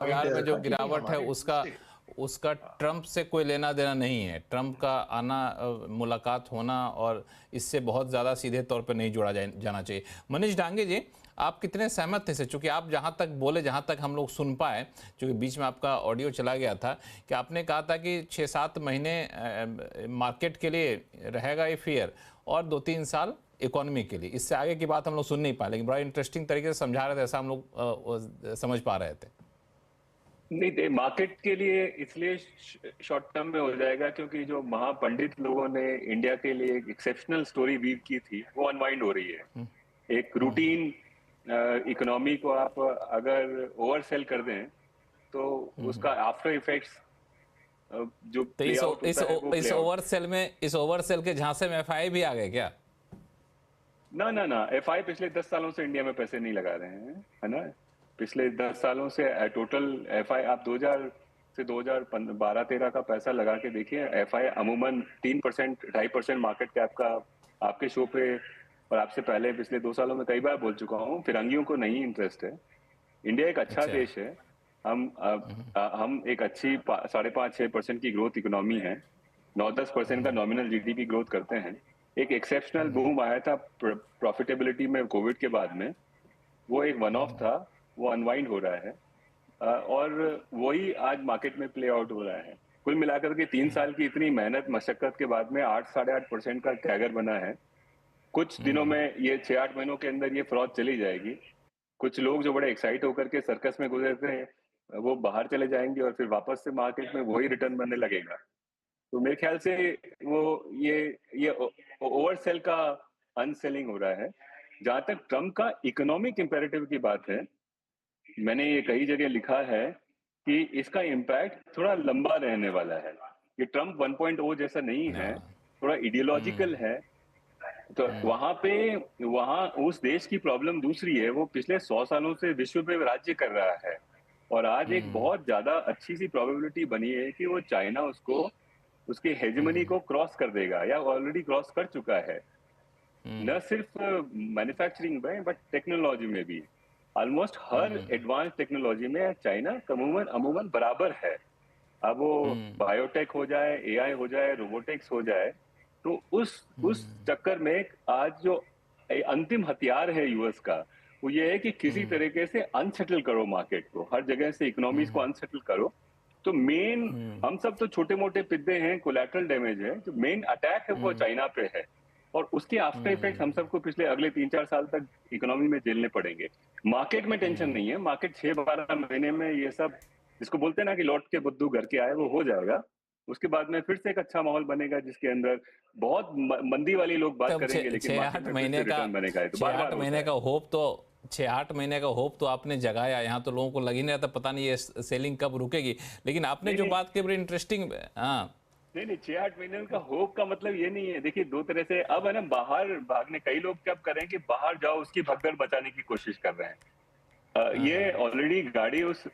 बाजार में जो कंटिन्यू गिरावट है हमारे उसका दूसरे उसका ट्रंप से कोई लेना देना नहीं है। ट्रंप का आना, मुलाकात होना और इससे बहुत ज़्यादा सीधे तौर पर नहीं जोड़ा जाना चाहिए। मनीष डांगे जी, आप कितने सहमत थे? चूँकि आप जहाँ तक बोले, जहाँ तक हम लोग सुन पाए, चूँकि बीच में आपका ऑडियो चला गया था, कि आपने कहा था कि 6-7 महीने मार्केट के लिए रहेगा ये फियर और 2-3 साल इकोनॉमी के लिए। इससे आगे की बात हम लोग सुन नहीं पाए, लेकिन बड़ा इंटरेस्टिंग तरीके से समझा रहे थे, ऐसा हम लोग समझ पा रहे थे। नहीं दे मार्केट के लिए इसलिए शॉर्ट टर्म में हो जाएगा क्योंकि जो महापंडित लोगों ने इंडिया के लिए एक एक्सेप्शनल स्टोरी वीव की थी वो अनवाइंड हो रही है। एक रूटीन इकोनॉमी को आप अगर ओवर सेल कर दें तो उसका आफ्टर इफेक्ट्स जो तो प्ले आउट होता है वो इस प्ले आउट। ओवरसेल में, इस ओवरसेल के झांसे में एफआई भी आ गए क्या? ना ना ना, एफआई पिछले 10 सालों से इंडिया में पैसे नहीं लगा रहे हैं, है ना। पिछले 10 सालों से टोटल एफआई आप 2000 से 2012-13 का पैसा लगा के देखिए, एफआई अमूमन 3%, 2.5% मार्केट कैप का। आपके शो पे और आपसे पहले पिछले 2 सालों में कई बार बोल चुका हूँ, फिरंगियों को नहीं इंटरेस्ट है। इंडिया एक अच्छा अच्छा। देश है। हम एक अच्छी 5.5-6% की ग्रोथ इकोनॉमी है। 9-10% का नॉमिनल जीडीपी ग्रोथ करते हैं। एक एक्सेप्शनल बूम आया था प्रॉफिटेबिलिटी में कोविड के बाद में, वो एक वन ऑफ था, वो अनवाइंड हो रहा है। और वही आज मार्केट में प्ले आउट हो रहा है। कुल मिलाकर के 3 साल की इतनी मेहनत मशक्कत के बाद में 8-8.5% का कैगर बना है। कुछ दिनों में ये 6-8 महीनों के अंदर ये फ्रॉड चली जाएगी। कुछ लोग जो बड़े एक्साइट होकर के सर्कस में गुजरते हैं वो बाहर चले जाएंगे और फिर वापस से मार्केट में वही रिटर्न बनने लगेगा। तो मेरे ख्याल से वो ये ओवर सेल का अनसेलिंग हो रहा है। जहां तक ट्रम्प का इकोनॉमिक इंपेरेटिव की बात है, मैंने ये कई जगह लिखा है कि इसका इम्पैक्ट थोड़ा लंबा रहने वाला है। ये ट्रम्प 1.0 जैसा नहीं है, थोड़ा इडियोलॉजिकल है। तो वहां उस देश की प्रॉब्लम दूसरी है। वो पिछले 100 सालों से विश्व पे राज्य कर रहा है और आज एक बहुत ज्यादा अच्छी सी प्रोबेबिलिटी बनी है कि वो चाइना उसको, उसकी हेजेमनी को क्रॉस कर देगा या ऑलरेडी क्रॉस कर चुका है। न सिर्फ मैन्युफैक्चरिंग में बट टेक्नोलॉजी में भी। ऑलमोस्ट हर एडवांस टेक्नोलॉजी में चाइना अमूमन बराबर है। अब वो बायोटेक हो जाए, एआई हो जाए, रोबोटिक्स हो जाए, तो उस चक्कर में आज जो अंतिम हथियार है यूएस का, वो ये है कि किसी तरीके से अनसेटल करो मार्केट को, हर जगह से इकोनॉमीज को अनसेटल करो। तो मेन, हम सब तो छोटे मोटे पिद्दे हैं, कोलैटरल डैमेज है। जो मेन अटैक है वो चाइना पे है और उसके आफ्टर इफेक्ट हम सबको पिछले अगले 3-4 साल तक इकोनॉमी में झेलने पड़ेंगे। मार्केट में टेंशन नहीं है, मार्केट 6-12 महीने में ये सब, जिसको बोलते हैं ना कि लौट के बुद्धू घर के आए, वो हो जाएगा। उसके बाद में फिर से एक अच्छा माहौल बनेगा जिसके अंदर बहुत मंदी वाली लोग बात तब करेंगे, लेकिन मार्केट 6-8 में फिर महीने से का रिटर्न बनेगा। तो 6-8 बार-बार होता महीने है। का होप तो 6-8 महीने का होप तो आपने जगाया। यहाँ तो लोगों को लग ही नहीं रहा था, पता नहीं ये सेलिंग कब रुकेगी। लेकिन आपने जो बात की बड़ी इंटरेस्टिंग। हाँ, नहीं 6-8 महीने का होप का मतलब ये नहीं है। देखिए, दो तरह से अब है ना, बाहर भागने, कई लोग क्या करें कि बाहर जाओ उसकी भगदड़ बचाने की कोशिश कर रहे हैं। ये ऑलरेडी गाड़ी उस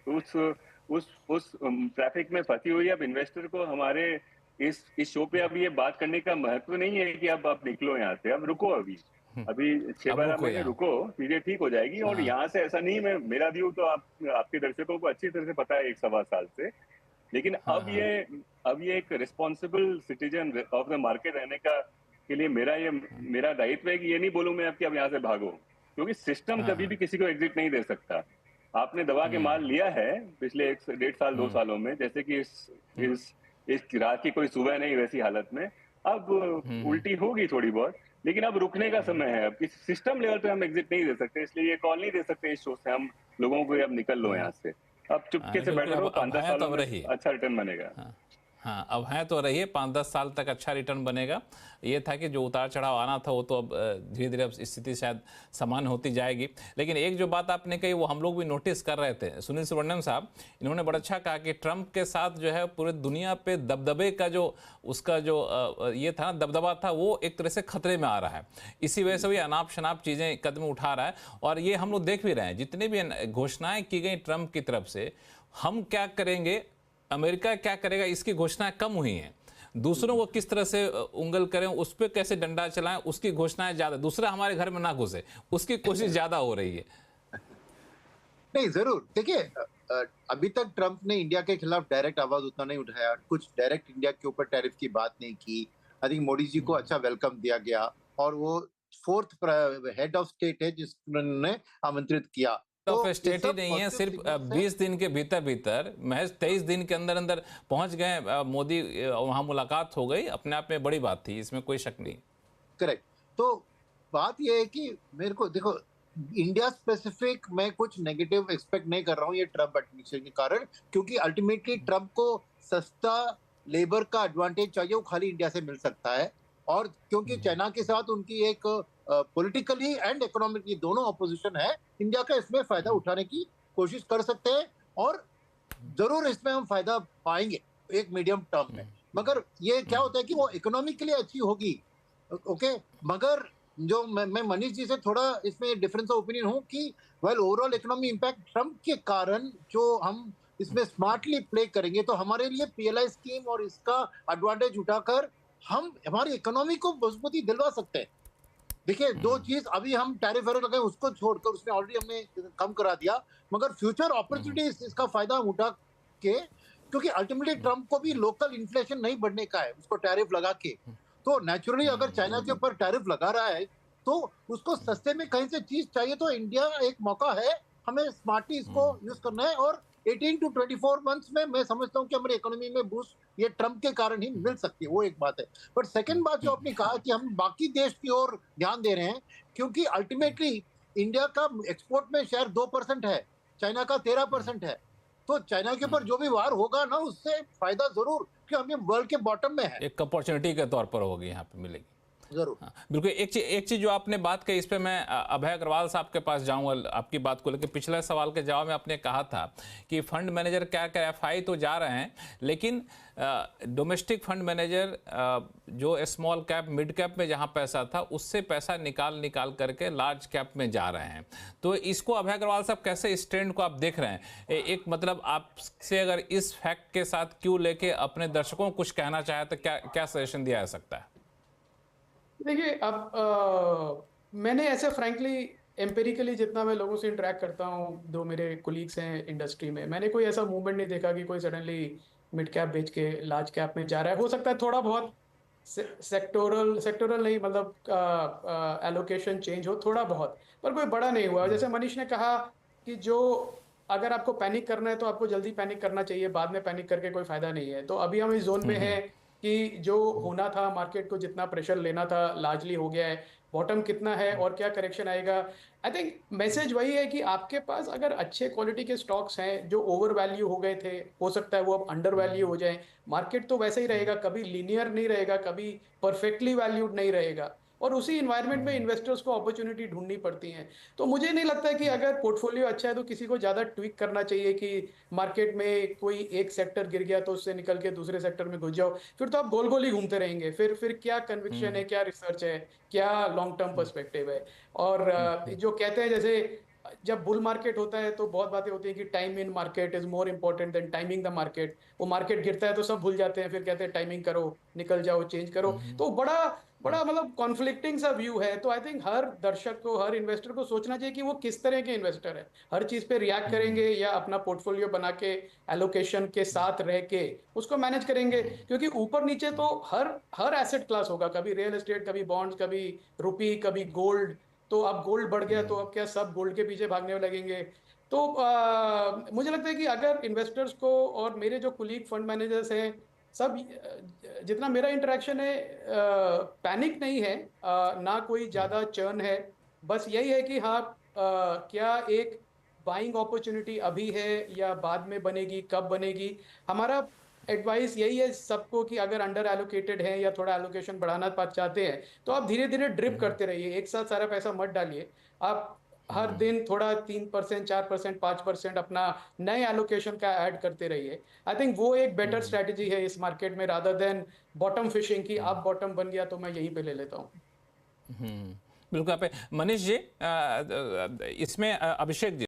ट्रैफिक में फंसी हुई है। अब इन्वेस्टर को हमारे इस शो पे अब ये बात करने का महत्व नहीं है कि अब आप निकलो यहाँ से, अब रुको, अभी अब 6-12 रुको महीने यहाँ। रुको, चीजें ठीक हो जाएगी। और यहाँ से ऐसा नहीं, मैं, मेरा व्यू तो आपके दर्शकों को अच्छी तरह से पता है 1-1.25 साल से। लेकिन अब ये एक responsible citizen of the market रहने का के लिए मेरा दायित्व है कि ये नहीं बोलूं मैं अब कि अब यहाँ से भागो, क्योंकि सिस्टम कभी भी किसी को एग्जिट नहीं दे सकता। आपने दबा के माल लिया है पिछले 1-1.5 साल 2 सालों में, जैसे कि इस रात की कोई सुबह नहीं, वैसी हालत में अब उल्टी होगी थोड़ी बहुत। लेकिन अब रुकने का समय है। अब किसी सिस्टम लेवल पे हम एग्जिट नहीं दे सकते, इसलिए ये कॉल नहीं दे सकते इस शो से हम लोगों को, अब निकल लो यहाँ से, अब चुपके नहीं, से बिल्कुल। बैठे रहो, अब 5-10 है तो सालों अब में रही। अच्छा रिटर्न बनेगा। हाँ, हाँ, अब है तो रहिए, 5-10 साल तक अच्छा रिटर्न बनेगा। ये था कि जो उतार चढ़ाव आना था वो तो अब धीरे धीरे अब स्थिति शायद समान होती जाएगी। लेकिन एक जो बात आपने कही वो हम लोग भी नोटिस कर रहे थे। सुनील सुब्रमण्यम साहब, इन्होंने बड़ा अच्छा कहा कि ट्रंप के साथ जो है पूरे दुनिया पे दबदबे का जो उसका जो ये था, दबदबा था, वो एक तरह से खतरे में आ रहा है। इसी वजह से भी अनाप शनाप चीज़ें कदम उठा रहा है। और ये हम लोग देख भी रहे हैं, जितने भी घोषणाएं की गई ट्रंप की तरफ से, हम क्या करेंगे, अमेरिका क्या करेगा, इसकी घोषणाएं कम हुई हैं। दूसरों को किस तरह से उंगल करें, उस पर कैसे डंडा चलाएं, उसकी घोषणाएं ज्यादा, दूसरा हमारे घर में ना घुसे, उसकी कोशिश ज्यादा हो रही है। नहीं, जरूर देखिए, अभी तक ट्रंप ने इंडिया के खिलाफ डायरेक्ट आवाज उतना नहीं उठाया, कुछ डायरेक्ट इंडिया के ऊपर टैरिफ की बात नहीं की। आई थिंक मोदी जी को अच्छा वेलकम दिया गया, और वो फोर्थ हेड ऑफ स्टेट है जिसने आमंत्रित किया। ऑफ तो ये स्टेट ही सब नहीं है, पॉजिटिव सिर्फ सिग्नल्स हैं। 20 दिन के भीतर भीतर, महज 23 दिन के अंदर अंदर पहुंच गए मोदी, वहां मुलाकात हो गई, अपने आप में बड़ी बात थी, इसमें कोई शक नहीं। करेक्ट। तो बात यह है कि मेरे को देखो, इंडिया स्पेसिफिक मैं कुछ नेगेटिव एक्सपेक्ट नहीं कर रहा हूँ ये ट्रम्प एडमिनिस्ट्रेशन के कारण, क्योंकि अल्टीमेटली ट्रम्प को सस्ता लेबर का एडवांटेज चाहिए, वो खाली इंडिया से मिल सकता है। और क्योंकि चाइना के साथ उनकी एक पॉलिटिकली एंड इकोनॉमिकली दोनों ऑपोजिशन है, इंडिया का इसमें फायदा उठाने की कोशिश कर सकते हैं, और जरूर इसमें हम फायदा पाएंगे एक मीडियम टर्म में। मगर ये क्या होता है कि वो इकोनॉमिकली अच्छी होगी, ओके। मगर जो मैं मनीष जी से थोड़ा इसमें डिफरेंस ऑफ ओपिनियन हूँ कि well overall economy impact Trump के कारण जो हम इसमें स्मार्टली प्ले करेंगे तो हमारे लिए पीएलआई स्कीम और इसका एडवांटेज उठाकर हम हमारी इकोनॉमी को मजबूती दिलवा सकते हैं। देखिए, दो चीज अभी हम टैरिफ वैरिफ लगाए उसको छोड़कर उसमें ऑलरेडी हमने कम करा दिया, मगर फ्यूचर अपॉर्चुनिटीज इसका फायदा हम उठा के, क्योंकि अल्टीमेटली ट्रम्प को भी लोकल इन्फ्लेशन नहीं बढ़ने का है उसको टैरिफ लगा के। तो नेचुरली अगर चाइना के ऊपर टैरिफ लगा रहा है तो उसको सस्ते में कहीं से चीज चाहिए, तो इंडिया एक मौका है, हमें स्मार्टली इसको यूज करना है। और 18 to 24 मंथ्स में मैं समझता हूँ कि हमारी इकोनॉमी में बूस्ट ये ट्रम्प के कारण ही मिल सकती है, वो एक बात है। बट सेकंड बात जो आपने कहा कि हम बाकी देश की ओर ध्यान दे रहे हैं, क्योंकि अल्टीमेटली इंडिया का एक्सपोर्ट में शेयर 2% है, चाइना का 13% है। तो चाइना के ऊपर जो भी वार होगा ना, उससे फायदा जरूर, कि हम ये वर्ल्ड के बॉटम में है, एक अपॉर्चुनिटी के तौर पर होगी, यहाँ पे मिलेगी। जरूर। हाँ, बिल्कुल। एक चीज जो आपने बात कही, इस पे मैं अभय अग्रवाल साहब के पास जाऊंगा आपकी बात को लेकर। पिछले सवाल के जवाब में आपने कहा था कि फंड मैनेजर क्या क्या एफआई तो जा रहे हैं, लेकिन डोमेस्टिक फंड मैनेजर जो स्मॉल कैप मिड कैप में जहां पैसा था उससे पैसा निकाल करके लार्ज कैप में जा रहे हैं। तो इसको अभय अग्रवाल साहब कैसे, इस ट्रेंड को आप देख रहे हैं? एक मतलब आपसे अगर इस फैक्ट के साथ क्यों लेके अपने दर्शकों को कुछ कहना चाहे तो क्या सजेशन दिया जा सकता है? देखिए, अब मैंने ऐसे फ्रैंकली एम्पेरिकली जितना मैं लोगों से इंटरेक्ट करता हूँ, जो मेरे कोलीग्स हैं इंडस्ट्री में, मैंने कोई ऐसा मूवमेंट नहीं देखा कि कोई सडनली मिड कैप बेच के लार्ज कैप में जा रहा है। हो सकता है थोड़ा बहुत सेक्टोरल नहीं, मतलब एलोकेशन चेंज हो थोड़ा बहुत, पर कोई बड़ा नहीं हुआ। जैसे मनीष ने कहा कि जो अगर आपको पैनिक करना है तो आपको जल्दी पैनिक करना चाहिए, बाद में पैनिक करके कोई फायदा नहीं है। तो अभी हम इस जोन में हैं कि जो होना था, मार्केट को जितना प्रेशर लेना था लार्जली हो गया है। बॉटम कितना है और क्या करेक्शन आएगा, आई थिंक मैसेज वही है कि आपके पास अगर अच्छे क्वालिटी के स्टॉक्स हैं जो ओवर वैल्यू हो गए थे, हो सकता है वो अब अंडर वैल्यू हो जाए। मार्केट तो वैसे ही रहेगा, कभी लीनियर नहीं रहेगा, कभी परफेक्टली वैल्यूड नहीं रहेगा, और उसी इन्वायरमेंट में इन्वेस्टर्स को अपॉर्चुनिटी ढूंढनी पड़ती है। तो मुझे नहीं लगता है कि अगर पोर्टफोलियो अच्छा है तो किसी को ज़्यादा ट्विक करना चाहिए कि मार्केट में कोई एक सेक्टर गिर गया तो उससे निकल के दूसरे सेक्टर में घुस जाओ। फिर तो आप गोल गोल ही घूमते रहेंगे। फिर क्या कन्विक्शन है, क्या रिसर्च है, क्या लॉन्ग टर्म पर्सपेक्टिव है। और जो कहते हैं, जैसे जब बुल मार्केट होता है तो बहुत बातें होती हैं कि time in market is more important than timing the market. वो मार्केट गिरता है तो सब भूल जाते हैं, फिर कहते हैं टाइमिंग करो, निकल जाओ, चेंज करो। तो बड़ा बड़ा मतलब कॉन्फ्लिक्टिंग सा व्यू है। तो आई थिंक हर दर्शक को, हर इन्वेस्टर को सोचना चाहिए कि वो किस तरह के इन्वेस्टर है। हर चीज पे रिएक्ट करेंगे या अपना पोर्टफोलियो बना के एलोकेशन के साथ रह के उसको मैनेज करेंगे, क्योंकि ऊपर नीचे तो हर हर एसेट क्लास होगा, कभी रियल एस्टेट, कभी बॉन्ड्स, कभी रुपी, कभी गोल्ड। तो अब गोल्ड बढ़ गया तो अब क्या सब गोल्ड के पीछे भागने लगेंगे? तो मुझे लगता है कि अगर इन्वेस्टर्स को, और मेरे जो कुलीग फंड मैनेजर्स हैं, सब जितना मेरा इंटरेक्शन है, पैनिक नहीं है, ना कोई ज़्यादा चर्न है। बस यही है कि हाँ, क्या एक बाइंग अपॉर्चुनिटी अभी है या बाद में बनेगी, कब बनेगी? हमारा एडवाइस यही है सबको कि अगर अंडर एलोकेटेड है या थोड़ा एलोकेशन बढ़ाना चाहते हैं तो आप धीरे धीरे ड्रिप करते रहिए, एक साथ सारा पैसा मत डालिए। आप हर दिन थोड़ा 3%, 4%, 5% अपना नए एलोकेशन का ऐड करते रहिए। आई थिंक वो एक बेटर स्ट्रेटजी है इस मार्केट में, रादर देन बॉटम फिशिंग की आप बॉटम बन गया तो मैं यहीं पे ले लेता हूँ। बिल्कुल। आप मनीष जी, इसमें अभिषेक जी